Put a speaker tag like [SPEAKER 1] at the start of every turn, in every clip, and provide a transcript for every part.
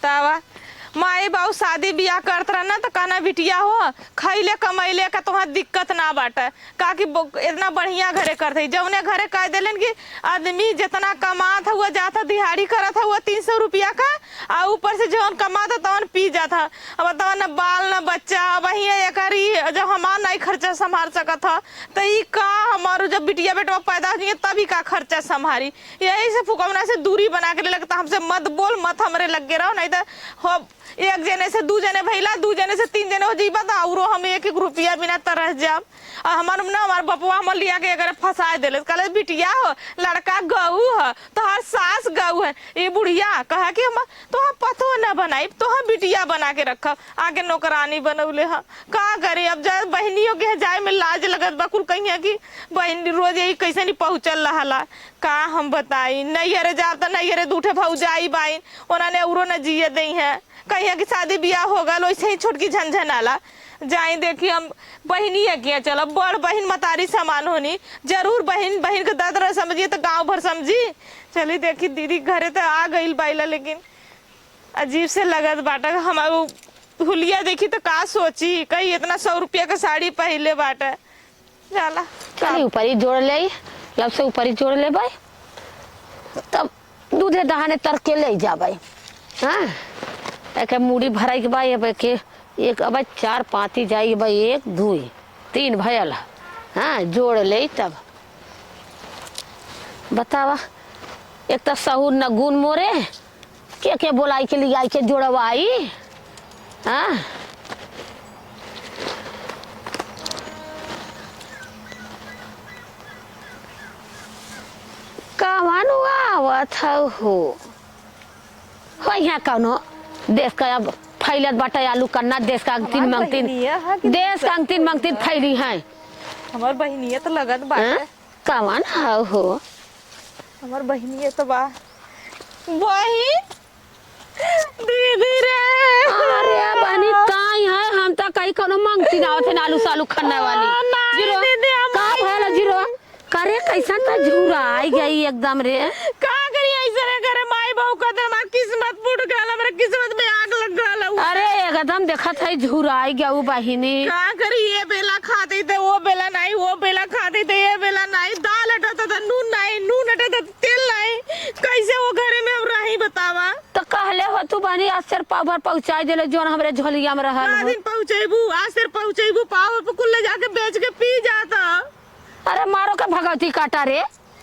[SPEAKER 1] बतावा माई बाबू शादी ब्याह करत रहा ना तो कहना बिटिया हो खैले कमैले का तुहार दिक्कत ना बाटे का कि इतना बढ़िया घरे करते जौने घरे कह दिलन कि आदमी जितना कमात हुआ जाता दिहाड़ी करत हुआ 300 रुपया का आ ऊपर से जौन कमाता तवन पी जाता। अब बतावा न बाल न बच्चा वही एक जब हमार नहीं खर्चा संभाल सकत था तो ई का हमारो जब बिटिया बेटवा पैदा हुई तभी का खर्चा संभारी। यही से फुकौना से दूरी बना के लगता हमसे मत बोल मत हमरे लगे रहो नहीं तो हो एक जने से दू जने भैला दू जने से 3 जने हो जीवा तो औरो हम 1 रुपया बिना तरह जाब। और हमार बपुआ हम लिया के अगर फंसा दिले कल बिटिया हो लड़का गऊ है तो हर सास गऊ है ये बुढ़िया कहा कि हम तो हम पतो न बनाई तो हम बिटिया बना के रखब आगे नौकरानी बनौले है का करे। अब जा बहनियों के जाए में लाज लगत बकुल कहीं कि बहन रोज यही कैसे नहीं पहुँचल रहा का हम बताई नहीं हरे जा तो नहीं हरे दूठे भौजाई बाइन उन्होंने औरो न जिये दी है कहीं की शादी ब्याह हो गल वैसे ही छोटकी झंझन आला जाई देखी हम बहनी है क्या चलो बड़ बहन मतारी समान होनी जरूर बहन बहन के दर्द रह समझिए तो गांव भर समझी। चली देखी दीदी घरे तो आ गई बाइला लेकिन अजीब से लगत बाटा हमारे हुलिया देखी तो का सोची कहीं इतना 100 रुपया का साड़ी पहले बाटा जाला
[SPEAKER 2] चल ऊपर ही जोड़ ले लब से ऊपर ही जोड़ ले भाई तब दूधे दहाने तर के ले जा भाई। हाँ एक मूड़ी भराई के भाई अब के एक अब 4 पाती जाई भाई 1 2 3 भयल। हाँ जोड़ ले तब बतावा एक तो सहूर न गुन मोरे के बोलाई के लिए आई के जोड़वाई। हाँ कवन आवत हो यहाँ कौनो देश का अब फैलत बाटा आलू करना देश का अंतिम मंगतीन देश का अंतिम मंगतीन फैली है
[SPEAKER 1] हमार बहनिया तो लगत बाटे
[SPEAKER 2] कवन हो
[SPEAKER 1] हमार बहनिया तो बा वही दीदी रे
[SPEAKER 2] अरे बहनी काई है हम तो कहीं कोनो मंगतीन आवत है आलू सालू खाने वाली जीरो का भला जीरो करे कैसा तो झूरा आई गई एकदम रे
[SPEAKER 1] का करी ऐसे रे करे माई बहू का तो हमार किस्मत फूट गल हमारे किस्मत में आग लग गल।
[SPEAKER 2] अरे एकदम देखत है झूरा आई गया वो बहिनी
[SPEAKER 1] का करी ये बेला खाते थे वो बेला नहीं वो बेला खाते थे ये बेला नहीं दाल हटाता था नून हटाता था तेल नहीं कैसे वो घरे में अब रही बतावा।
[SPEAKER 2] तो कहले हो तू बनी आज सिर पाव भर पहुंचाई दिले जोन हमरे झोलिया में रहल
[SPEAKER 1] दिन पहुंचेबू आज सिर पहुंचेबू पाव पे कुल ले जाके बेच के पी जाता।
[SPEAKER 2] अरे मारो का भगवती काटा रे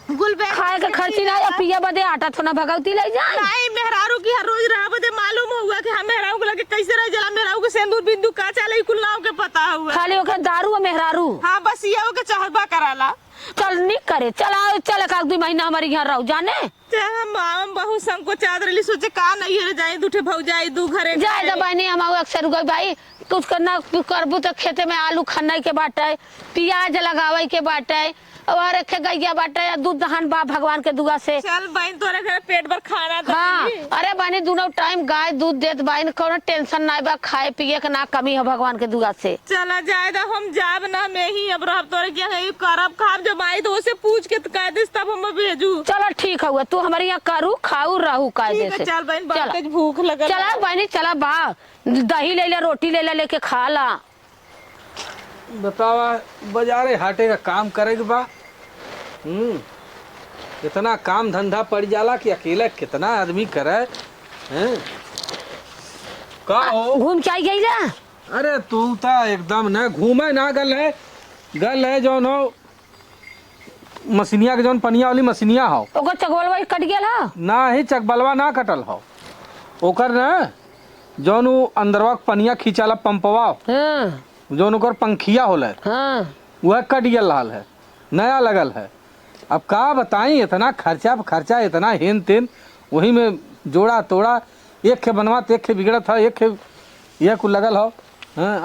[SPEAKER 2] खाए के खर्ची ना या पिया बदे आटा थोड़ा भगवती ले जाए
[SPEAKER 1] नहीं मेहरारू की हर रोज रहा बदे मालूम हुआ कि हम मेहरारू को लगे कैसे रह जला मेहरारू के सिंदूर बिंदु का चले कुल नाव के पता हुआ
[SPEAKER 2] खाली ओके दारू और मेहरारू।
[SPEAKER 1] हाँ बस ये के चाहबा कराला
[SPEAKER 2] चल नहीं करे चला चल एक 2 महीना हमारे यहाँ रहो जाने
[SPEAKER 1] हम बहुत संकोचात रही सोचे का नहीं है जाए दूठे भौजाई दू घरे
[SPEAKER 2] जाए तो बहनी हम अक्सर गई भाई कुछ करना करबू तो खेते में आलू खन्ना के बाटे प्याज लगावे के बाटे और रखे गैया बाटे दूध दहन बा भगवान के दुआ से
[SPEAKER 1] चल बहन तोरे घर पेट भर खाना था।
[SPEAKER 2] हाँ अरे बहनी दोनों टाइम गाय दूध देत बहन कोनो टेंशन ना बा खाए पिए के ना कमी है भगवान के दुआ से।
[SPEAKER 1] चला जाएगा हम जाब ना मैं ही अब रह तोरे क्या है करब खाब जब आई तो उसे पूछ के कह दे तब हम भेजू।
[SPEAKER 2] चलो ठीक है तू हमारे यहाँ करू खाऊ रहू कायदे से।
[SPEAKER 1] चल बहन बहुत भूख लगा
[SPEAKER 2] चला बहनी चला बा दही ले ले रोटी ले ले लेके खा ला।
[SPEAKER 3] बतावा बाजारे हाटे का काम करेगा बा इतना काम धंधा पड़ जाला कि अकेला कितना आदमी करे हैं का हो
[SPEAKER 2] घूम के आई गई ना।
[SPEAKER 3] अरे तू तो एकदम न घूमे ना गल है जो नो मसीनिया के जौन पनिया वाली मसीनिया हो
[SPEAKER 2] ओकर चकबलवा कट गेल हा
[SPEAKER 3] ना ही चकबलवा ना कटल हो ओकर न जौन अंदरवा पनिया खींचाला पंपवा जौन ओकर पंखिया होले वह कट गेल हाल है नया लगल है। अब का बताई इतना खर्चा इतना हेन तेन वही में जोड़ा तोड़ा एक खे बनवा एक खे बिगड़त है एक खे यह कुल लगल हो।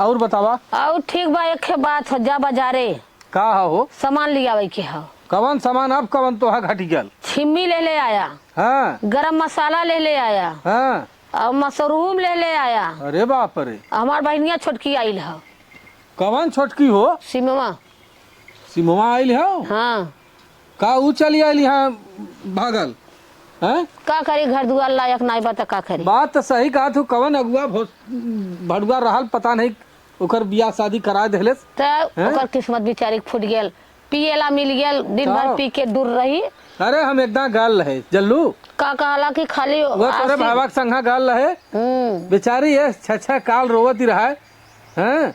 [SPEAKER 3] और बतावा
[SPEAKER 2] और ठीक बा एक बात हो जा बाजारे
[SPEAKER 3] का हो
[SPEAKER 2] सामान लियावे के हो
[SPEAKER 3] कवन सामान अब कवन तो घटी गल
[SPEAKER 2] छिम्मी ले आया
[SPEAKER 3] हाँ
[SPEAKER 2] गरम मसाला ले आया
[SPEAKER 3] हाँ
[SPEAKER 2] और मशरूम ले आया।
[SPEAKER 3] अरे बाप रे
[SPEAKER 2] हमार बहनिया छोटकी आइल है
[SPEAKER 3] कवन छोटकी हो
[SPEAKER 2] सिमवा
[SPEAKER 3] आइल हो
[SPEAKER 2] हाँ
[SPEAKER 3] का ऊ चली आइल यहाँ भागल हैं?
[SPEAKER 2] का करी घर दुआर लायक नहीं बता का करी।
[SPEAKER 3] बात तो सही कहा तू, कवन अगुआ भड़ुआ रहल पता नहीं, ओकर बियाह शादी करा देले।
[SPEAKER 2] तो ओकर किस्मत बेचारी फूट गेल, पिएला मिल गेल, दिन भर पी के दूर रही।
[SPEAKER 3] अरे हम एकदम गल रहे जल्लू
[SPEAKER 2] का कहला कि खाली
[SPEAKER 3] वो तोरे भावा के संगा गल रहे, बेचारी ये 6 काल रोवत ही रहा हैं।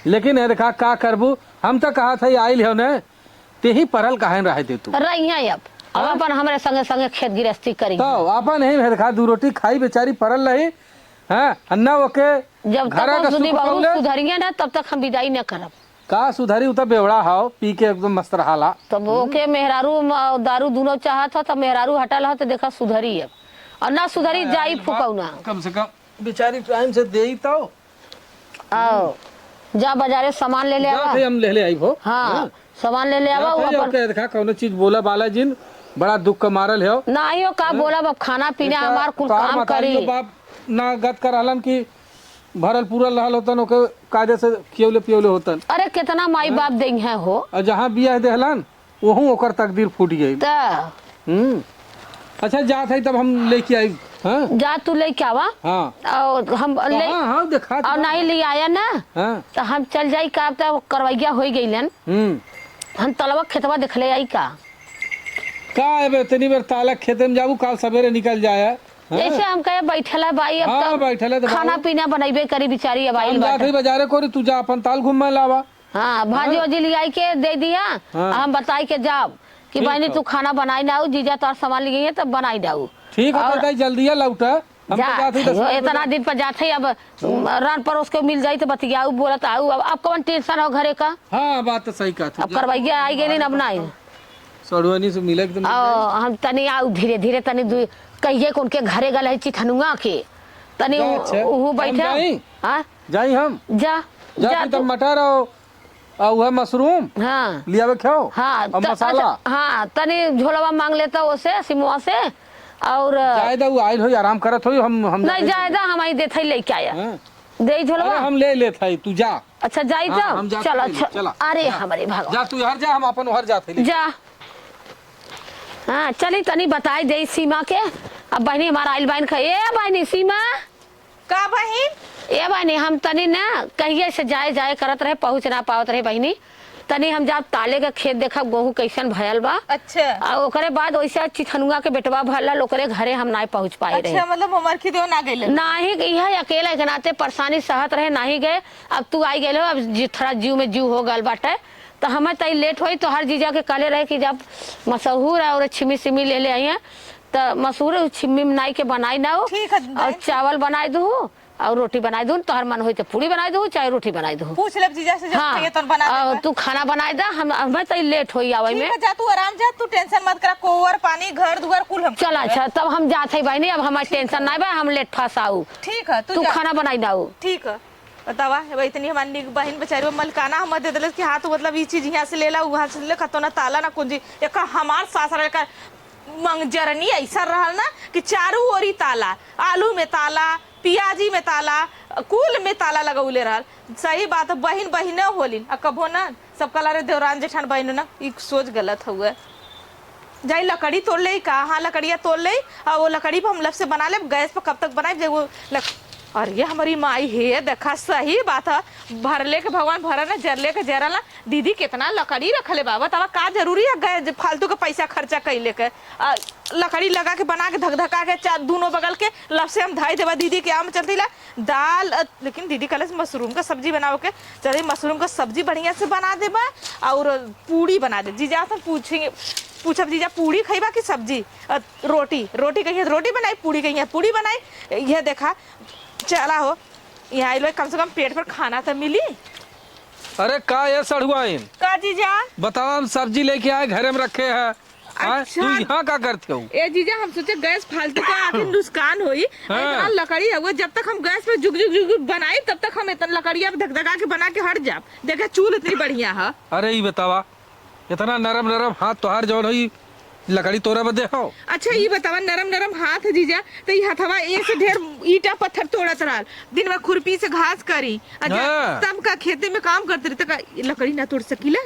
[SPEAKER 3] लेकिन ये देखा का करबू, हम तो कहा था आइल है ने ते ही परल काहे रहे दे तू
[SPEAKER 2] रही अब अपन हमारे संगे संगे खेत गृहस्थी करी
[SPEAKER 3] तो अपन ही देखा दू रोटी खाई बेचारी परल रही हैं। अन्ना ओके
[SPEAKER 2] जब तक सुधी बहू सुधरिए ना तब तक हम विदाई न करब।
[SPEAKER 3] का सुधारी उतर बेवड़ा हाओ पी के एकदम मस्त रहाला।
[SPEAKER 2] तब ओके मेहरारू दारू दोनों चाहत हो तो मेहरारू हटल हो तो देखा सुधरी है और ना सुधरी जाई फुकौना।
[SPEAKER 3] कम से कम बेचारी टाइम से दे तो
[SPEAKER 2] आओ जा बाजारे सामान ले ले आवा।
[SPEAKER 3] हम ले आई हो।
[SPEAKER 2] हाँ सामान ले ले आवा। वो अपन
[SPEAKER 3] देखा कौनो चीज बोला बाला जिन बड़ा दुख का मारल है
[SPEAKER 2] ना ही हो का बोला अब खाना पीना हमार कुल काम करी।
[SPEAKER 3] बाप ना गत कर हलन की भरल पूरल रहल होतन ओके कायदे से खियौले पियौले होतन।
[SPEAKER 2] अरे कितना माई बाप देंगे है हो
[SPEAKER 3] और जहाँ बियाह देहलन वहू ओकर तकदीर फूट गई। अच्छा जात है तब हम लेके आई। हाँ
[SPEAKER 2] जा तू लेके आवा।
[SPEAKER 3] हाँ
[SPEAKER 2] और हम ले
[SPEAKER 3] हाँ देखा
[SPEAKER 2] और नहीं ले आया ना।
[SPEAKER 3] हाँ
[SPEAKER 2] तो हम चल जाई का तो करवैया हो गईलन। हम तलवा खेतवा देखले आई का
[SPEAKER 3] है इतनी बार ताला खेत में जाबू काल सवेरे निकल जाए।
[SPEAKER 2] जैसे हम कहे बैठल है भाई अब
[SPEAKER 3] हाँ, बैठल है तो
[SPEAKER 2] खाना पीना बनैबे करी बेचारी अब आइल बाटे।
[SPEAKER 3] बाजारे कोरी तू जा अपन ताल घूम लावा।
[SPEAKER 2] हाँ भाजी वाजी ले आई के दे दिया। हम बताई के जाब कि बहनी तू खाना बनाई ना जीजा तोर सामान ले गई तब बनाई डाऊ।
[SPEAKER 3] ठीक है जल्दी लौटा
[SPEAKER 2] इतना दिन पर जाते अब रान पर उसको मिल जाये तो बतियाऊ बोलत आऊ। अब कौन टेंशन हो घरे का।
[SPEAKER 3] हाँ बात तो सही कहा।
[SPEAKER 2] अब करवैया आई गई अब नहीं
[SPEAKER 3] सड़ुआनी से मिले
[SPEAKER 2] हम तनी आऊ धीरे धीरे तनी कहिए को उनके घरे गल है चिथनुआ के तनी वो बैठे। हाँ
[SPEAKER 3] जाई हम
[SPEAKER 2] जा
[SPEAKER 3] तब मटर और मशरूम
[SPEAKER 2] हाँ
[SPEAKER 3] लिया खाओ।
[SPEAKER 2] हाँ
[SPEAKER 3] मसाला
[SPEAKER 2] हाँ तनी झोलवा मांग लेता उसे सिमुआ से और
[SPEAKER 3] जायदा वो आइल हो आराम करत हो। हम
[SPEAKER 2] नहीं जायदा हम आई देते लेके आया दे झोलवा
[SPEAKER 3] हम ले लेते तू जा।
[SPEAKER 2] अच्छा जाई जा चलो अरे हमारे भाग
[SPEAKER 3] जा तू हर जा हम अपन हर जाते
[SPEAKER 2] जा। हाँ चली तनी बताई दे सीमा के। अब बहनी हमारा आइल बहन ए बहनी सीमा
[SPEAKER 1] का बहन
[SPEAKER 2] ए बहनी हम तनी ना कहिए से जाए करत रहे पहुँच ना पावत रहे बहनी तनी हम जब ताले का खेत देखा गेहूं कैसन भयल बा।
[SPEAKER 1] अच्छा
[SPEAKER 2] ओकरे बाद वैसे चिथनुआ के बेटवा भरल ओकरे घरे हम नहीं पहुँच पाए रहे।
[SPEAKER 1] अच्छा मतलब हमार की देव ना गइल
[SPEAKER 2] नाही यह अकेला के नाते परेशानी सहत रहे नहीं गए। अब तू आई गए अब थोड़ा जीव में जीव हो गल बाटे तो हमें तई लेट हुई तो हर जीजा के कहले रहे कि जब मशहूर और छिमी सिमी ले ले आई है तो मशहूर छिमी बनाई के बनाई ना और चावल बनाई दू और रोटी बनाई दूँ तोहर मन हो तो पूरी बनाई दूँ चाहे रोटी बनाई दूँ।
[SPEAKER 1] पूछ ले जीजा से जब चाहिए तो बना दे।
[SPEAKER 2] तू खाना बनाई दा हमें तई लेट होई आवे में।
[SPEAKER 1] जा तू आराम जा तू टेंशन मत करा कोवर पानी घर दुआर कुल हम
[SPEAKER 2] चल। अच्छा तब हम जाते हैं भाई नहीं अब हमारी टेंशन नहीं बा हम लेट फंसाऊ।
[SPEAKER 1] ठीक है
[SPEAKER 2] तू खाना बनाई दाऊ।
[SPEAKER 1] ठीक है बतावा इतनी हमारी बहन बेचारी मलकाना हम दे दिले कि हाँ तो मतलब ये चीज यहाँ से ले ला वहाँ से ले खतो ना ताला ना कुंजी एक हमार सासरा का मंगजरनी ऐसा रहा ना कि चारों ओरी ताला आलू में ताला पियाजी में ताला कुल में ताला लगौले रहा। सही बात है बहन बहने होली कबो ना सब कला रे देवरान जेठान बहन ना ये सोच गलत हुआ। जाई लकड़ी तोड़ ले कहाँ लकड़िया तोड़ ले और वो लकड़ी पर हम लफ से बना ले गैस पर कब तक बनाए वो और ये हमारी माई है देखा सही बात है भरले के भगवान भरा ना जरले के जरा ना दीदी कितना लकड़ी रखले बाबा तब का जरूरी है गए फालतू के पैसा खर्चा कैले के लकड़ी लगा के बना के धका के चार दोनों बगल के लब से हम धाई देवा दीदी के आम चलती ला दाल। लेकिन दीदी कल मशरूम का सब्जी बनाओ के चलिए मशरूम का सब्जी बढ़िया से बना देबा और पूड़ी बना दे। जीजा से पूछेंगे पूछब जीजा पूड़ी खइबा कि सब्जी रोटी कहिए रोटी बनाई पूड़ी कहिए पूड़ी बनाई। यह देखा चला हो यहाँ आई कम से कम पेट पर खाना तो मिली।
[SPEAKER 3] अरे का ये सड़ुआइन
[SPEAKER 1] का जीजा
[SPEAKER 3] बताओ हम सब्जी लेके आए घरे में रखे हैं।
[SPEAKER 1] अच्छा।
[SPEAKER 3] तू यहाँ का करते हो
[SPEAKER 1] ए जीजा हम सोचे गैस फालतू का आखिर नुकसान हुई। इतना लकड़ी है वो जब तक हम गैस पे जुग जुग जुग बनाए तब तक हम इतना लकड़िया धका के बना के हट जाब। देखे चूल इतनी बढ़िया है।
[SPEAKER 3] अरे ये बतावा इतना नरम नरम हाथ तोहार जौन हुई लकड़ी तोड़ा बदे हो।
[SPEAKER 1] अच्छा ये बतावा नरम नरम हाथ है जीजा तो ये हथवा एक से ढेर ईटा पत्थर तोड़त रहा दिन में खुरपी से घास करी। अच्छा तब का खेते में काम करते रहे लकड़ी ना तोड़ सकीला।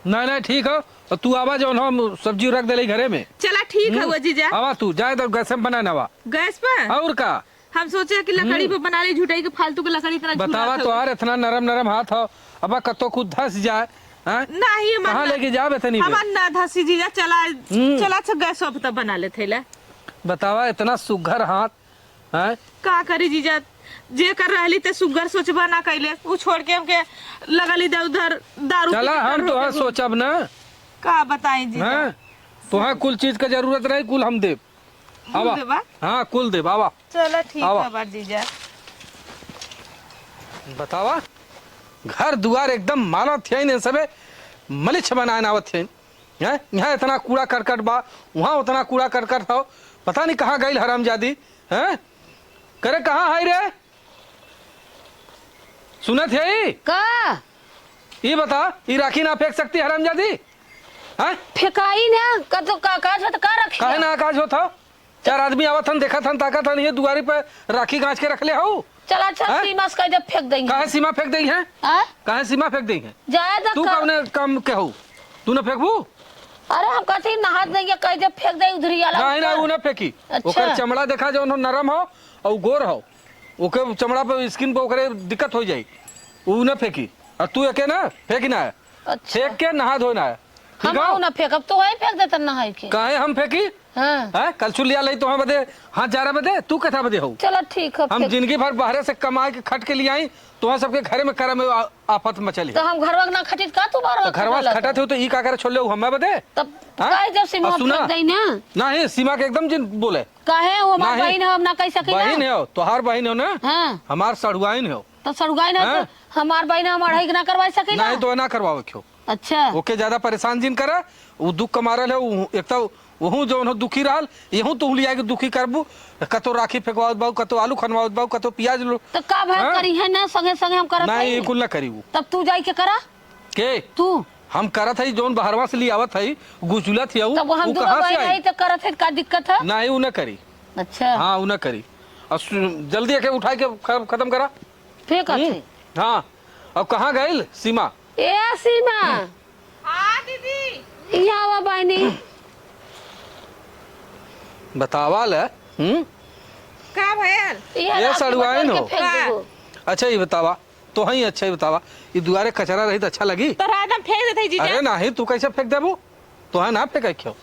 [SPEAKER 3] नहीं नहीं ठीक हो और तू आवा जो हम सब्जी रख दे घरे में।
[SPEAKER 1] चला ठीक है वो जीजा।
[SPEAKER 3] आवा तू जाए तो गैस में बनाना वा।
[SPEAKER 1] गैस पर
[SPEAKER 3] और का
[SPEAKER 1] हम सोचे कि लकड़ी पे बना ली, झुटाई के फालतू के लकड़ी इतना
[SPEAKER 3] बतावा तो यार इतना नरम नरम हाथ हो अब कतो खुद धस जाए। हाँ?
[SPEAKER 1] नहीं
[SPEAKER 3] कहाँ लेके जाओ इतनी
[SPEAKER 1] हमार ना धसी जीजा। चला चला अच्छा गैस पे तब बना लेते ला।
[SPEAKER 3] बतावा इतना सुघर हाथ है।
[SPEAKER 1] का करी जीजा, जे कर रहली ते सुगर सोचबा ना कैले, वो छोड़ के हमके लगल इधर उधर दारू
[SPEAKER 3] चला
[SPEAKER 1] पी के
[SPEAKER 3] हम तो सोचब ना।
[SPEAKER 1] का बताई जीजा।
[SPEAKER 3] हाँ तो कुल चीज का जरूरत रही कुल हम देव। आवा
[SPEAKER 1] देबा?
[SPEAKER 3] हाँ कुल देव आवा।
[SPEAKER 1] चला ठीक
[SPEAKER 3] आवा।
[SPEAKER 1] है बार जीजा।
[SPEAKER 3] बतावा घर दुआर एकदम मानव थे न सबे मलिछ बनाए आवत थे। यहाँ इतना कूड़ा करकट बा, वहाँ उतना कूड़ा करकट हो, पता नहीं कहाँ गई हरामजादी है। करे कहाँ है रे सुनत है
[SPEAKER 2] का
[SPEAKER 3] ये बता ये राखी ना फेंक सकती हरामजादी है।
[SPEAKER 2] फेकाई ना कतो का तो का रखी
[SPEAKER 3] काहे ना आकाश होता चार आदमी आवत हन देखा थन ताकत हन ये दुआरी पे राखी गांच के रख ले हो।
[SPEAKER 2] चला अच्छा
[SPEAKER 3] हैं?
[SPEAKER 2] सीमा से जब फेंक देंगे।
[SPEAKER 3] काहे सीमा फेंक दी है,
[SPEAKER 2] हाँ?
[SPEAKER 3] काहे सीमा फेंक दी है।
[SPEAKER 2] जाए तो
[SPEAKER 3] तू कब ने कम के हो तू न फेंकबू।
[SPEAKER 2] अरे हम कहते नहात देंगे कह जब फेंक दे उधर वाला
[SPEAKER 3] नहीं ना वो न फेंकी।
[SPEAKER 2] अच्छा।
[SPEAKER 3] ओकर चमड़ा देखा जो नरम हो और गोर हो, ओके चमड़ा पे स्किन पे ओकरे दिक्कत हो जाई, वो न फेंकी। और तू एके ना फेंकी ना है,
[SPEAKER 2] अच्छा
[SPEAKER 3] फेंक के नहा धोना है। ठीक
[SPEAKER 2] हम
[SPEAKER 3] है
[SPEAKER 2] ना फेंकब तो वही फेंक देता नहाई के।
[SPEAKER 3] काहे हम फेंकी
[SPEAKER 2] हाँ
[SPEAKER 3] है कल लिया लई तो हम बदे हाथ जा रहा बदे तू कथा बदे हो।
[SPEAKER 2] चलो ठीक है
[SPEAKER 3] हम
[SPEAKER 2] फेंक।
[SPEAKER 3] जिंदगी भर बाहर से कमा के खट के लिए आई तो सबके घरे में करम आफत मचल
[SPEAKER 2] तो हम घर ना खटित का तू बार
[SPEAKER 3] घरवा से खटा थे तो ई का करे छोड़ ले हमें बदे।
[SPEAKER 2] तब
[SPEAKER 3] हाँ?
[SPEAKER 2] काहे जब सीमा
[SPEAKER 3] और सुना?
[SPEAKER 2] फेंक देई ना
[SPEAKER 3] नहीं सीमा के एकदम जिन बोले
[SPEAKER 2] काहे वो हमार
[SPEAKER 3] नहीं।
[SPEAKER 2] बहन है हम ना कह सकी
[SPEAKER 3] बहन
[SPEAKER 2] ना।
[SPEAKER 3] हो तोहार बहन हो ना
[SPEAKER 2] हाँ
[SPEAKER 3] हमार सड़ुआइन हो।
[SPEAKER 2] तो सड़ुगाई ना
[SPEAKER 3] हाँ?
[SPEAKER 2] तो हमार बहन हमार है ना करवा सकी ना।
[SPEAKER 3] नहीं तो ना करवाओ क्यों
[SPEAKER 2] अच्छा
[SPEAKER 3] ओके ज्यादा परेशान जिन करे वो दुख कमारल है एक तो वहू जो दुखी रहल यहू तू लिया के दुखी करबू कतो राखी फेंकवाओ बाऊ कतो आलू खनवाओ बाऊ कतो प्याज लो।
[SPEAKER 2] तो का भाई
[SPEAKER 3] हाँ?
[SPEAKER 2] करी है ना संगे संगे हम करत
[SPEAKER 3] नहीं
[SPEAKER 2] हई।
[SPEAKER 3] ये कुल ना करी वो
[SPEAKER 2] तब तू जाई के करा
[SPEAKER 3] के
[SPEAKER 2] तू
[SPEAKER 3] हम करत है जोन बाहरवा से लियावत है गुजुला थी
[SPEAKER 2] तब हम दोनों बहन है तो करत है का दिक्कत है।
[SPEAKER 3] नहीं वो न करी।
[SPEAKER 2] अच्छा
[SPEAKER 3] हाँ वो न करी और जल्दी आके उठा के खत्म करा।
[SPEAKER 2] फेंक है।
[SPEAKER 3] हाँ अब कहाँ गई सीमा।
[SPEAKER 2] ए सीमा
[SPEAKER 1] हाँ दीदी
[SPEAKER 2] यहाँ आवा बहनी
[SPEAKER 3] बतावा ले
[SPEAKER 1] का भैल
[SPEAKER 3] ये सड़ुआइन हो।
[SPEAKER 2] हो।
[SPEAKER 3] अच्छा ये बतावा तो ही अच्छा ही बतावा ये दुआरे कचरा रही तो अच्छा लगी।
[SPEAKER 1] तो रात हम फेंक देते जीजा।
[SPEAKER 3] अरे नहीं तू कैसे फेंक देबू तो है ना फेंक क्यों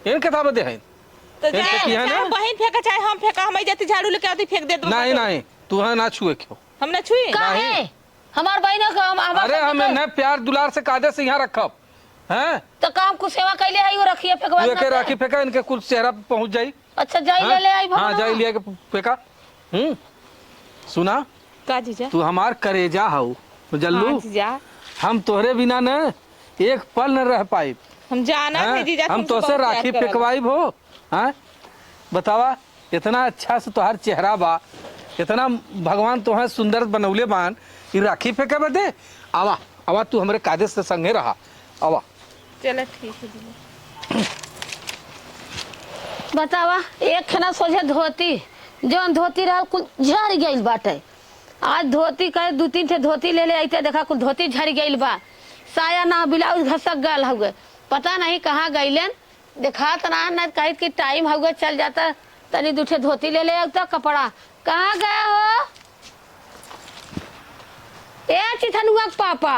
[SPEAKER 3] इन किताब दे है
[SPEAKER 1] तो
[SPEAKER 3] फेंक के किया
[SPEAKER 1] चाहे
[SPEAKER 3] ना?
[SPEAKER 1] बहन फेंका चाहे हम फेंका, हम जाती झाड़ू लेके आती फेंक दे दो।
[SPEAKER 3] नहीं नहीं तू है ना छुए क्यों।
[SPEAKER 1] हम ना छुई।
[SPEAKER 2] काहे हमार बहन का हम
[SPEAKER 3] अरे हम ने प्यार दुलार से कायदे से यहाँ रखब हैं
[SPEAKER 2] तो काम कुछ सेवा कैले आई वो रखिए फेंकवा
[SPEAKER 3] तू एके राखी फेंका इनके कुल चेहरा पे पहुंच जाई।
[SPEAKER 2] अच्छा जाई ले ले आई
[SPEAKER 3] हाँ जाई लिया के फेंका। सुना
[SPEAKER 1] का जीजा।
[SPEAKER 3] तू हमार करेजा हो जल्लू
[SPEAKER 1] हाँ जीजा
[SPEAKER 3] हम तोहरे बिना न एक पल न रह पाई।
[SPEAKER 1] हम जाना है जीजा।
[SPEAKER 3] हम
[SPEAKER 1] तुमसे
[SPEAKER 3] तो से
[SPEAKER 1] बहुत
[SPEAKER 3] राखी
[SPEAKER 1] प्यार
[SPEAKER 3] फेंकवाई हो। हाँ बतावा इतना अच्छा से तोहार चेहरा बा, इतना भगवान तोहर सुंदर बनौले बान ये राखी फेंके बदे। आवा आवा तू हमरे कायदे से संगे रहा आवा।
[SPEAKER 1] चलो ठीक है जीजा।
[SPEAKER 2] बतावा एक खाना सोझे धोती जौन धोती रहा कुल झड़ गइल बाटे। आज धोती कहे दू तीन ठे धोती ले ले आते देखा कुल धोती झड़ गइल बा, साया ना ब्लाउज घसक गल हुए पता नहीं कहाँ गइलन देखा ना कही कि टाइम हुआ चल जाता तनी दूठे धोती ले ले आता कपड़ा कहाँ गया हो ए चिथनुआ के पापा।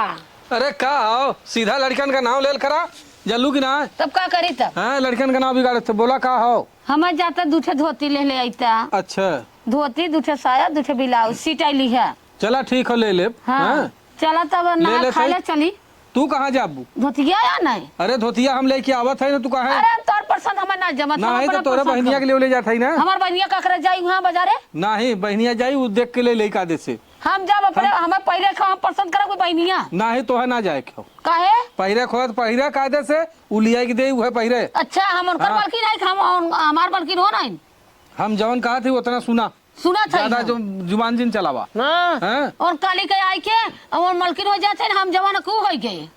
[SPEAKER 3] अरे का हो सीधा लड़कन का नाम लेल करा जल्लू की ना।
[SPEAKER 2] तब का करी तब
[SPEAKER 3] हाँ लड़कन का नाम बिगाड़े थे बोला का हो।
[SPEAKER 2] हमें जाता दूठे धोती ले ले आता
[SPEAKER 3] अच्छा
[SPEAKER 2] धोती दूठे साया दूठे ब्लाउज सीटाइली है।
[SPEAKER 3] चला ठीक हो ले ले।
[SPEAKER 2] हाँ चला तब
[SPEAKER 3] ले
[SPEAKER 2] ना
[SPEAKER 3] ले
[SPEAKER 2] खा ले
[SPEAKER 3] सही।
[SPEAKER 2] चली
[SPEAKER 3] तू कहाँ जाबू।
[SPEAKER 2] धोतिया या नहीं।
[SPEAKER 3] अरे धोतिया हम लेके आवत है ना तू कहाँ है।
[SPEAKER 2] अरे तोर पसंद हमें ना जमत
[SPEAKER 3] नहीं तो तोरे बहनिया के लिए ले जाता है ना।
[SPEAKER 2] हमार बहनिया ककरे जाई वहाँ बाजारे
[SPEAKER 3] नहीं बहनिया जाई वो देख के ले ले का दे से।
[SPEAKER 2] हम जब अपने हमें पहले हम पसंद करा कोई बहनिया
[SPEAKER 3] नहीं तो है ना जाए क्यों
[SPEAKER 2] काहे।
[SPEAKER 3] पहिरे खोद पहिरे कायदे से उ लिया के दे वह पहिरे।
[SPEAKER 2] अच्छा हम उनकर
[SPEAKER 3] हाँ।
[SPEAKER 2] बल्कि नहीं हम हमार बल्कि हो नहीं
[SPEAKER 3] हम जवन कहा थे उतना सुना
[SPEAKER 2] सुना था
[SPEAKER 3] ज्यादा जो जुबान जिन चलावा।
[SPEAKER 2] हाँ।
[SPEAKER 3] हैं?
[SPEAKER 2] और काली के आई के और मलकिन हो जाते हैं हम जवान को हो गए।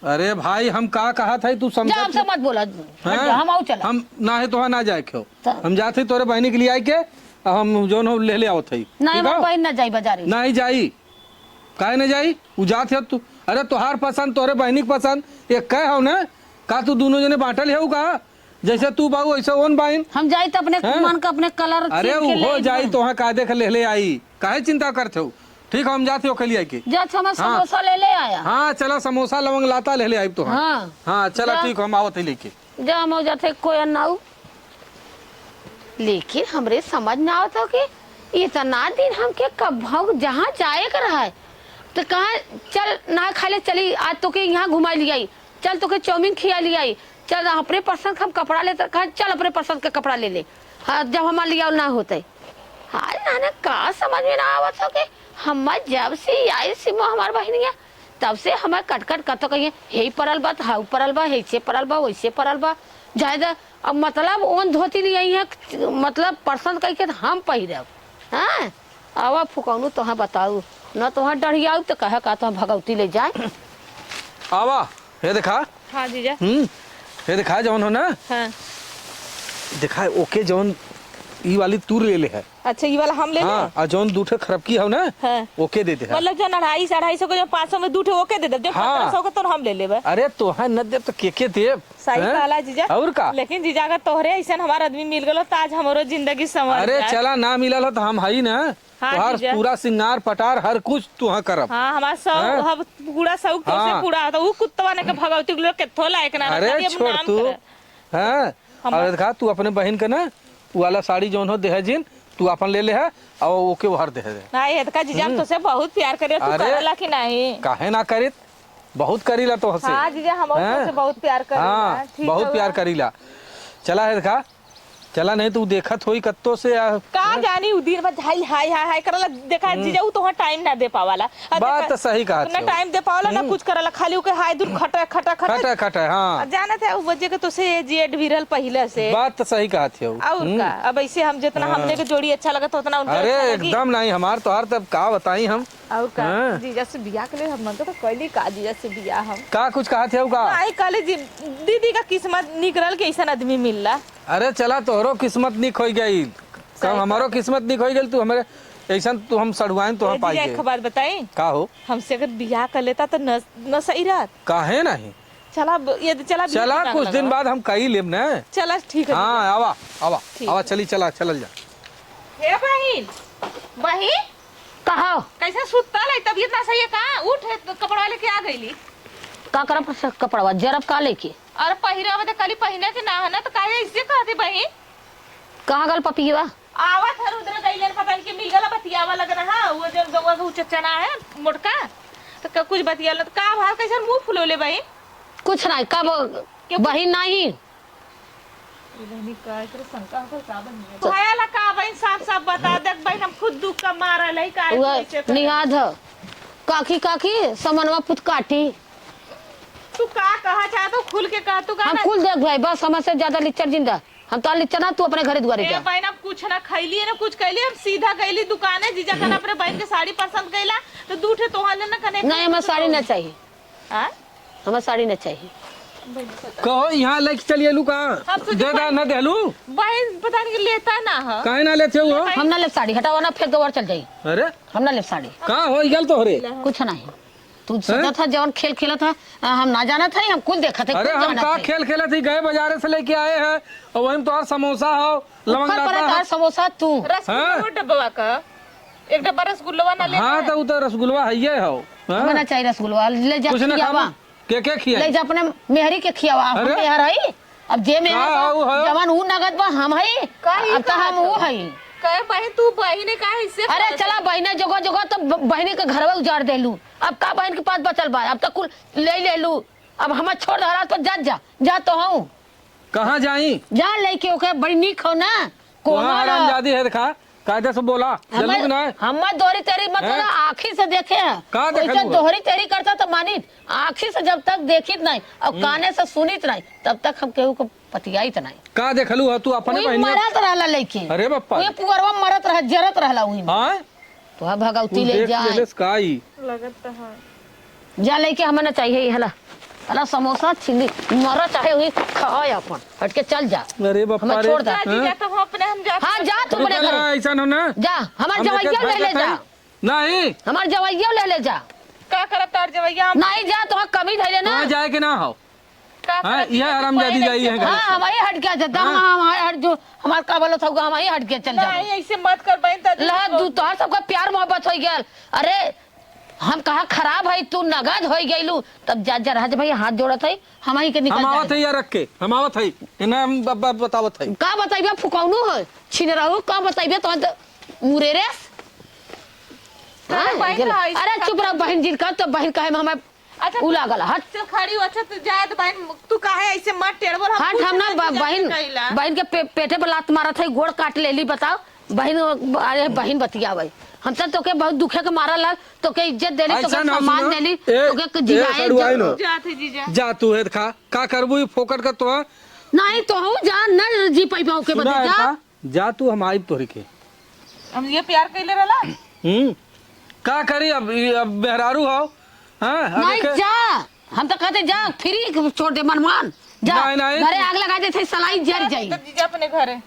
[SPEAKER 3] अरे भाई हम का कहा था तू समझ
[SPEAKER 2] जा हमसे मत बोला हम आओ चला
[SPEAKER 3] हम ना है तो ना जाए क्यों
[SPEAKER 2] तो-
[SPEAKER 3] हम जाते तोरे बहनी के लिए आई के हम जो ले ले आवत है
[SPEAKER 2] नहीं हमार बहन ना जाई बाजारे
[SPEAKER 3] नहीं जाई काहे न जाई उ जात है तू अरे तुहार पसंद तोहरे बहनी के पसंद एक कह हो ना का तू दोनों जने बांटल है का जैसे तू बाबू ऐसे ओन बाइन
[SPEAKER 2] हम जाई तो अपने
[SPEAKER 3] हैं?
[SPEAKER 2] मन का अपने कलर
[SPEAKER 3] अरे
[SPEAKER 2] चीर के
[SPEAKER 3] हो
[SPEAKER 2] ले
[SPEAKER 3] जाई
[SPEAKER 2] जाए।
[SPEAKER 3] तो कायदे के ले आई काहे चिंता करते हो ठीक है हम जाते हो कल के
[SPEAKER 2] जा हमें समोसा ले आया।
[SPEAKER 3] हाँ चला समोसा लवंग लाता ले आई तो
[SPEAKER 2] हाँ
[SPEAKER 3] हाँ चला
[SPEAKER 2] जा।
[SPEAKER 3] ठीक हम आवत है लेके
[SPEAKER 2] जा हम जाते कोई नाऊ। लेकिन हमरे समझ ना आवता कि इतना दिन हमके कब जहाँ जाए कर रहा है तो कहा चल ना खा ले चली आज तो के यहाँ घुमा लिया चल तो के चाउमीन खिया लिया चल अपने पसंद का हम कपड़ा ले कहा चल अपने पसंद का कपड़ा ले ले। हाँ जब हमारे लिया ना होते हाँ नाना का समझ में ना आवत हो कि हम जब से आई सिमो हमार बहनिया तब से हमारे कटकट कतो कहिए हे परल बा हाउ परल बा हे परल बा वैसे परल बा जायदा अब मतलब ओन धोती ले आई है मतलब पसंद कह के हम पहिरब। हाँ आवा फुकौनू तोहाँ बताऊ न तोहाँ डढ़ियाऊ तो कहे का तो भगवती ले जाए।
[SPEAKER 3] आवा ये देखा
[SPEAKER 1] हाँ जीजा।
[SPEAKER 3] ये देखा जौन हो ना
[SPEAKER 1] हाँ
[SPEAKER 3] देखा ओके जौन ई वाली तू ले ले है
[SPEAKER 1] अच्छा ये वाला हम ले
[SPEAKER 3] हाँ
[SPEAKER 1] लें?
[SPEAKER 3] और जौन दूठे खराब की हो ना
[SPEAKER 1] हाँ।
[SPEAKER 3] ओके देते हैं
[SPEAKER 1] मतलब जो 250-250 को जो 500 में दूठे ओके दे दे जो
[SPEAKER 3] हाँ।
[SPEAKER 1] 1500 को तो हम ले लेबे।
[SPEAKER 3] अरे तोहा न दे तो के दे
[SPEAKER 1] सही कहला जीजा।
[SPEAKER 3] और का
[SPEAKER 1] लेकिन जीजा अगर तोहरे ऐसा हमारा आदमी मिल गलो तो आज हमारो जिंदगी संवर
[SPEAKER 3] अरे
[SPEAKER 1] जाए।
[SPEAKER 3] चला ना मिलल हो तो हम हई ना
[SPEAKER 1] हाँ,
[SPEAKER 3] तोहार
[SPEAKER 1] जीजा।
[SPEAKER 3] पूरा सिंगार पटार हर कुछ तुहा करब
[SPEAKER 1] हाँ हमारा सब
[SPEAKER 3] हाँ।
[SPEAKER 1] हम पूरा सब तो
[SPEAKER 3] हाँ।
[SPEAKER 1] से पूरा होता वो कुत्तवा ने के भगवती लोग के थो लायक ना
[SPEAKER 3] अरे
[SPEAKER 1] रहता, ये
[SPEAKER 3] छोड़
[SPEAKER 1] नाम
[SPEAKER 3] तू
[SPEAKER 1] करे।
[SPEAKER 3] हाँ
[SPEAKER 1] हमार-
[SPEAKER 3] और देखा तू अपने बहन के ना वो वाला साड़ी जौन हो दे जिन तू अपन ले ले है और ओके वो हर दे दे
[SPEAKER 1] नहीं है का जीजा हम तो से बहुत प्यार करे तू
[SPEAKER 3] अरे।
[SPEAKER 1] करला कि नहीं।
[SPEAKER 3] काहे ना करित बहुत करीला तो हसे
[SPEAKER 1] हाँ जीजा हम
[SPEAKER 3] हैं?
[SPEAKER 1] से बहुत प्यार करे।
[SPEAKER 3] हाँ बहुत प्यार करीला चला है देखा चला नहीं तू देखत होई कत्तो से
[SPEAKER 1] का जानी उ दिन में हाय हाय हाय हाय करला देखा जीजा उ तो टाइम ना दे पावाला।
[SPEAKER 3] बात तो सही कहा
[SPEAKER 1] ना टाइम दे पावाला ना कुछ करला खाली उ के हाय दूर खटा खटा खटा
[SPEAKER 3] खटा खटा हाँ
[SPEAKER 1] जाना था उ वजह के तो से जेड विरल पहले से
[SPEAKER 3] बात तो सही कहा थी
[SPEAKER 1] और का अब ऐसे हम जितना हमने के जोड़ी अच्छा लगा तो उतना उनके
[SPEAKER 3] अरे
[SPEAKER 1] अच्छा लगी।
[SPEAKER 3] एकदम नहीं हमार तो हर तब का बताई हम
[SPEAKER 1] और का
[SPEAKER 3] हाँ।
[SPEAKER 1] जीजा से बियाह के लिए हम मन तो कहली का जीजा से बियाह हम
[SPEAKER 3] का कुछ कहा थे का
[SPEAKER 1] आई कहले जी दीदी का किस्मत निकल के ऐसा आदमी मिलला।
[SPEAKER 3] अरे चला तोहरो किस्मत निक हो गई कम हमारो किस्मत निक हो गई तू हमारे ऐसा तू हम सड़वाएं तो हम पाई
[SPEAKER 1] जीजा एक
[SPEAKER 3] गए
[SPEAKER 1] बात बताई
[SPEAKER 3] का हो
[SPEAKER 1] हमसे अगर बियाह कर लेता तो न सही रहत।
[SPEAKER 3] काहे नहीं
[SPEAKER 1] चला ये चला बियाह
[SPEAKER 3] चला
[SPEAKER 1] ना
[SPEAKER 3] कुछ
[SPEAKER 1] लगा।
[SPEAKER 3] दिन बाद हम कई लेब ना
[SPEAKER 1] चला ठीक है
[SPEAKER 3] हाँ आवा आवा
[SPEAKER 1] ठीक।
[SPEAKER 3] आवा चली चला चलल जा
[SPEAKER 1] हे बहिन बहिन
[SPEAKER 2] कहा
[SPEAKER 1] कैसे सुतल है तबीयत ना सही है का उठ कपड़ा लेके आ गईली
[SPEAKER 2] का करब कपड़वा जरब का लेके
[SPEAKER 1] और पहिरा में कली पहिने के ना है ना तो काहे इससे कहती बहिन
[SPEAKER 2] कहाँ गल पपिया
[SPEAKER 1] आवत हर उधर गईले पता नहीं कि मिल गला बतियावा लग रहा वो जो गवा का चचना है मोटका तो कुछ बतियाला तो का भाव कैसे मुंह फुलोले बहिन
[SPEAKER 2] कुछ नहीं कब बहिन नहीं
[SPEAKER 1] बहिनी का इतना शंका हो का बहिन खायाला का बहिन साफ साफ बता देख बहिन हम खुद दुख का मारल है का ऐसे कर-
[SPEAKER 2] निहाद काकी काकी समनवा पुत काटी
[SPEAKER 1] तू का कहा चाहत हो खुल के कह तू का
[SPEAKER 2] हम
[SPEAKER 1] ना-
[SPEAKER 2] कुल देख भाई बस हमसे ज्यादा लिच्चर जिंदा हम तो लिच्चर ना तू अपने घरे द्वारे
[SPEAKER 1] ए
[SPEAKER 2] जा
[SPEAKER 1] बहन अब कुछ ना खैली है ना कुछ कैली हम सीधा गईली दुकाने जीजा खाना अपने बहन के साड़ी पसंद कैला तो दूठे तोहार लेना कने
[SPEAKER 2] नहीं हमें साड़ी न चाहिए
[SPEAKER 1] हां
[SPEAKER 2] हमें साड़ी न चाहिए
[SPEAKER 3] कहो यहाँ लेके चलिए लू का
[SPEAKER 1] हम तो
[SPEAKER 3] दे दा ना देलू
[SPEAKER 1] बहन पता नहीं लेता ना है
[SPEAKER 3] काहे ना लेते हो
[SPEAKER 2] हम ना ले साड़ी हटावा ना फेंक दो और चल जाई
[SPEAKER 3] अरे
[SPEAKER 2] हम ना ले साड़ी
[SPEAKER 3] का हो गल तोहरे
[SPEAKER 2] कुछ नहीं तू सोचा था जवन खेल खेला था हम ना जाना था हम कुल देखा थे
[SPEAKER 3] अरे
[SPEAKER 2] कुल
[SPEAKER 3] हम
[SPEAKER 2] जाना
[SPEAKER 3] का
[SPEAKER 2] थे।
[SPEAKER 3] खेल खेले थे गए बाजारे से लेके आए हैं और वही तो समोसा हो लवंग
[SPEAKER 2] ऊपर पर
[SPEAKER 3] लाता
[SPEAKER 2] तार समोसा तू
[SPEAKER 1] रसगुल्ला वो डब्बा का एक डब्बा रसगुल्ला ना ले
[SPEAKER 3] हाँ तो उधर रसगुल्ला है ये हो हाँ?
[SPEAKER 2] हमें ना चाहिए रसगुल्ला ले जा
[SPEAKER 3] कुछ ना
[SPEAKER 2] खियावा
[SPEAKER 3] खावा के खिया
[SPEAKER 2] ले जा अपने मेहरी के खियावा हम
[SPEAKER 3] अरे?
[SPEAKER 2] मेहर हई अब जे में
[SPEAKER 3] का वो है?
[SPEAKER 2] जवान ऊ नगद बा हम हई
[SPEAKER 1] काहे
[SPEAKER 2] अब तो हम
[SPEAKER 1] कहत
[SPEAKER 2] वो
[SPEAKER 1] हो?
[SPEAKER 2] हई
[SPEAKER 1] कहे बहन तू बहन का हिस्से
[SPEAKER 2] अरे चला बहने जगह जगह तो बहनी के घरवा उजाड़ देलू अब का बहन के पास बचल बा अब तक कुल ले लू अब हम छोड़ दहरा तो जा तो हूँ
[SPEAKER 3] कहाँ जाई
[SPEAKER 2] जा लेके ओके बड़ी निक हो ना
[SPEAKER 3] वहाँ हरामजादी है देखा कायदे से बोला जल्दी ना
[SPEAKER 2] हम दोहरी तेरी मतलब
[SPEAKER 3] हैं?
[SPEAKER 2] आँखी से देखे हैं
[SPEAKER 3] का देखलू
[SPEAKER 2] वैसे
[SPEAKER 3] है?
[SPEAKER 2] दोहरी तेरी करता तो मानित आँखी से जब तक देखित नहीं और काने से सुनित नहीं तब तक हम केहू को पतियाइत नहीं
[SPEAKER 3] का देखलू है तू अपने
[SPEAKER 2] वही
[SPEAKER 3] बहनी
[SPEAKER 2] मरत रहला लेके
[SPEAKER 3] अरे बप्पा
[SPEAKER 2] वही पुअरवा मरत रह जरत रहला वही में
[SPEAKER 3] हाँ
[SPEAKER 2] तो हा भगवती
[SPEAKER 3] तू
[SPEAKER 2] ले
[SPEAKER 3] देख
[SPEAKER 2] जाए
[SPEAKER 3] लेले काई
[SPEAKER 1] लगत है
[SPEAKER 2] जा लेके हमें ना चाहिए हला हला समोसा चिल्ली मरा चाहे वही खाए अपन हट के चल जा
[SPEAKER 3] अरे बप्पा
[SPEAKER 2] हमें
[SPEAKER 3] रे
[SPEAKER 2] छोड़ दे
[SPEAKER 1] जीजा तो हम अपने हम जा
[SPEAKER 2] हाँ जा तू अपने घर
[SPEAKER 3] ऐसा हो ना
[SPEAKER 2] जा हमार
[SPEAKER 3] हम लेके
[SPEAKER 2] जवाइया ले ले
[SPEAKER 3] भाग
[SPEAKER 2] जा
[SPEAKER 3] जाते हैं। नहीं
[SPEAKER 2] हमार जवाइया ले ले जा
[SPEAKER 1] का का करब तार जवैया हम
[SPEAKER 2] नहीं जा तो कमी धैले ना
[SPEAKER 3] वहाँ जाए के ना हो
[SPEAKER 1] का
[SPEAKER 3] हाँ
[SPEAKER 1] करब?
[SPEAKER 3] यह आरामजादी जाइए है घर
[SPEAKER 2] हाँ
[SPEAKER 3] से।
[SPEAKER 2] हमारी हट गया जदा हमारे हट जो हमार का बोलो था हमारी हट गया चल जा
[SPEAKER 1] नहीं ऐसे मत कर बहन त
[SPEAKER 2] ला तू तोहर सबका प्यार मोहब्बत हो गया अरे हम कहा खराब है तू नगद हो गईलू तब जा जा रहा भाई हाथ जोड़त है हमारी के
[SPEAKER 3] हम
[SPEAKER 2] निकल
[SPEAKER 3] आवत
[SPEAKER 2] जाए
[SPEAKER 3] है या रख के हम आवत है इन्हें हम बतावत है
[SPEAKER 2] का बताइबे फुकौनु है छीन रहू का बताइबे तो मुरे रे
[SPEAKER 1] अरे बहन का ऐसे
[SPEAKER 2] अरे चुप रह बहन जी का तो बहन कहे में हमें
[SPEAKER 1] अच्छा
[SPEAKER 2] उला गला हट
[SPEAKER 1] चल खड़ी हो अच्छा तू जाए तो बहन तू काहे ऐसे मत टेढ़बोल
[SPEAKER 2] हट हम ना बहन बहन के पेटे पर लात मारत है गोड़ काट लेली बताओ बहन अरे बहन बतिया भाई हम तो तोके बहुत दुखे के मारा लग तोके इज्जत देली
[SPEAKER 3] ऐसा
[SPEAKER 2] तोके
[SPEAKER 3] ना
[SPEAKER 2] सम्मान
[SPEAKER 3] सुनो।
[SPEAKER 2] देली
[SPEAKER 3] ए,
[SPEAKER 2] तोके
[SPEAKER 3] ए,
[SPEAKER 2] जिगाए
[SPEAKER 3] सड़ुआई नो।
[SPEAKER 1] जाते जीजा
[SPEAKER 3] जा तू है खा का करबू ई फोकट का तो
[SPEAKER 2] नहीं तो हूँ जा न जी पाई पाओ के बदे जा
[SPEAKER 3] जा तू हम आई तोरी के
[SPEAKER 1] हम ये प्यार कैले रहला
[SPEAKER 3] का करी अब बेहरारू हो हाँ
[SPEAKER 2] नहीं जा हम तो कहते जा फ्री छोड़ दे मनमान जा
[SPEAKER 3] नहीं, नहीं।
[SPEAKER 2] घरे आग लगा दे सलाई जल जाई
[SPEAKER 1] तब जीजा अपने घरे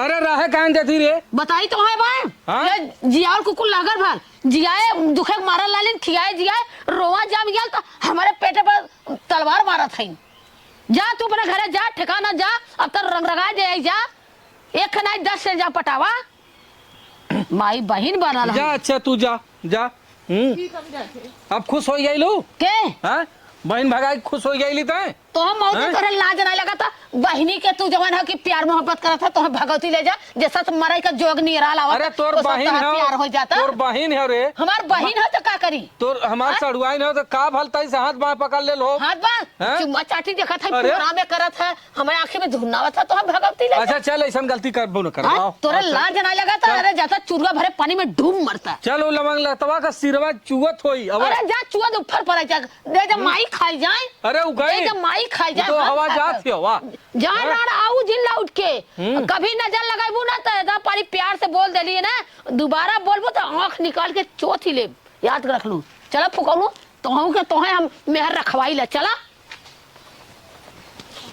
[SPEAKER 3] अरे राहे काहे देती रे
[SPEAKER 2] बताई तो है भाई
[SPEAKER 3] हाँ?
[SPEAKER 2] ये जियाल कुकुल लागल भाल जियाए दुखे मारल लालिन खियाए जियाए रोवा जाम गया तो हमारे पेटे पर तलवार मारा था जा तू अपने घरे जा ठिकाना जा अब तो रंग रंगा दे जा एक नहीं 10 से जा पटावा माई बहन बना
[SPEAKER 3] जा अच्छा तू जा जा
[SPEAKER 1] ठीक हम जाते
[SPEAKER 3] अब खुश हो गई लो
[SPEAKER 2] के
[SPEAKER 3] हाँ बहन भगाई खुश हो गई
[SPEAKER 2] तो हम मौजूद
[SPEAKER 3] हैं?
[SPEAKER 2] तोरे लाज नहीं लगा था बहनी के तू जवान है कि प्यार मोहब्बत करा था तो हम भगवती ले जा जैसा तो मराई का जोग नहीं रहा लावा
[SPEAKER 3] अरे तोर बहन
[SPEAKER 2] प्यार हो जाता
[SPEAKER 3] तोर बहन है रे
[SPEAKER 2] हमार बहन है तो का करी
[SPEAKER 3] तोर हमार
[SPEAKER 2] हाँ?
[SPEAKER 3] सड़ुआई है तो का भलता से हाथ बाह पकड़ ले लो
[SPEAKER 2] हाथ बात
[SPEAKER 3] हैं?
[SPEAKER 2] चुम्मा चाटी देखा था
[SPEAKER 3] अरे?
[SPEAKER 2] पूरा में करा था हमारे आंखें में धुनावा था तो हम भगवती ले
[SPEAKER 3] अच्छा चल ऐसा गलती करबो न कर
[SPEAKER 2] हाँ? तोरे लाज नहीं लगा था अरे जाता चुरवा भरे पानी में डूब मरता
[SPEAKER 3] चलो लमंग लतवा का सिरवा चुवत होई अब
[SPEAKER 2] अरे जा चुआ तो ऊपर पर जा दे जा माई खाई जाए
[SPEAKER 3] अरे उ गई
[SPEAKER 2] दे जा माई खाई जाए
[SPEAKER 3] तो
[SPEAKER 2] हम
[SPEAKER 3] हवा
[SPEAKER 2] खा
[SPEAKER 3] जात
[SPEAKER 2] कर।
[SPEAKER 3] थी हवा
[SPEAKER 2] जा ना आऊ जिल्ला उठ के कभी नजर लगाबू ना तो एकदम पारी प्यार से बोल देली ना दोबारा बोलबो तो आंख निकाल के चोथ ही ले याद रख लू चला फुकौलू तो हम मेहर रखवाई ला चला